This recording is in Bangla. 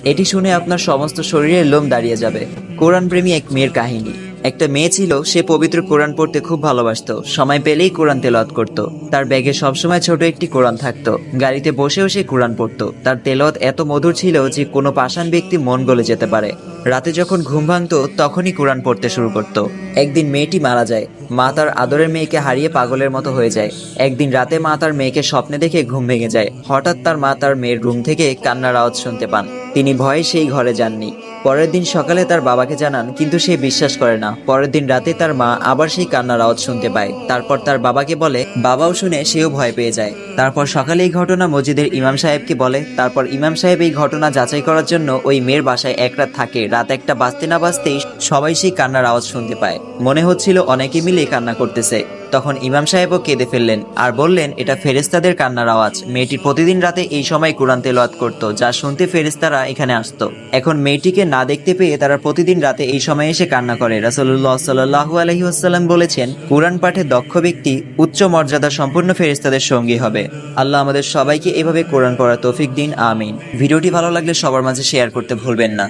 এটি শুনে আপনার সমস্ত শরীরের লোম দাঁড়িয়ে যাবে। কোরআন প্রেমী এক মেয়ের কাহিনী। একটা মেয়ে ছিল, সে পবিত্র কোরআন পড়তে খুব ভালোবাসতো। সময় পেলেই কোরআন তেলাওয়াত করত। তার ব্যাগে সবসময় ছোট একটি কোরআন থাকতো। গাড়িতে বসেও সে কোরআন পড়তো। তার তেলাওয়াত এত মধুর ছিল যে কোনো পাষাণ ব্যক্তি মন গলে যেতে পারে। রাতে যখন ঘুম ভাঙতো তখনই কোরআন পড়তে শুরু করত। একদিন মেয়েটি মারা যায়। মা তার আদরের মেয়েকে হারিয়ে পাগলের মতো হয়ে যায়। একদিন রাতে মা তার মেয়েকে স্বপ্নে দেখে ঘুম ভেঙে যায়। হঠাৎ তার মা তার মেয়ের রুম থেকে কান্নার আওয়াজ শুনতে পান। তিনি ভয়ে সেই ঘরে যাননি। পরের দিন সকালে তার বাবাকে জানান, কিন্তু সে বিশ্বাস করে না। পরের দিন রাতে তার মা আবার সেই কান্নার আওয়াজ শুনতে পায়। তারপর তার বাবাকে বলে, বাবাও শুনে সেও ভয় পেয়ে যায়। তারপর সকালে এই ঘটনা মসজিদের ইমাম সাহেবকে বলে। তারপর ইমাম সাহেব এই ঘটনা যাচাই করার জন্য ওই মেয়ের বাসায় এক রাত থাকে। রাত একটা বাজতে না বাজতেই সবাই সেই কান্নার আওয়াজ শুনতে পায়। মনে হচ্ছিল অনেকে মিলে কান্না করতেছে। তখন ইমাম সাহেবও কেঁদে ফেললেন আর বললেন, এটা ফেরেশতাদের কান্নার আওয়াজ। মেয়েটি প্রতিদিন রাতে এই সময় কোরআন তেলাওয়াত করত, যা শুনতে ফেরেশতারা এখানে আসতো। এখন মেয়েটিকে না দেখতে পেয়ে তারা প্রতিদিন রাতে এই সময় এসে কান্না করে। রাসূলুল্লাহ সাল্লাল্লাহু আলাইহি ওয়াসাল্লাম বলেছেন, কোরআন পাঠে দক্ষ ব্যক্তি উচ্চ মর্যাদা সম্পন্ন ফেরেশতাদের সঙ্গী হবে। আল্লাহ আমাদের সবাইকে এভাবে কোরআন পড়ার তৌফিক দিন, আমিন। ভিডিওটি ভালো লাগলে সবার মাঝে শেয়ার করতে ভুলবেন না।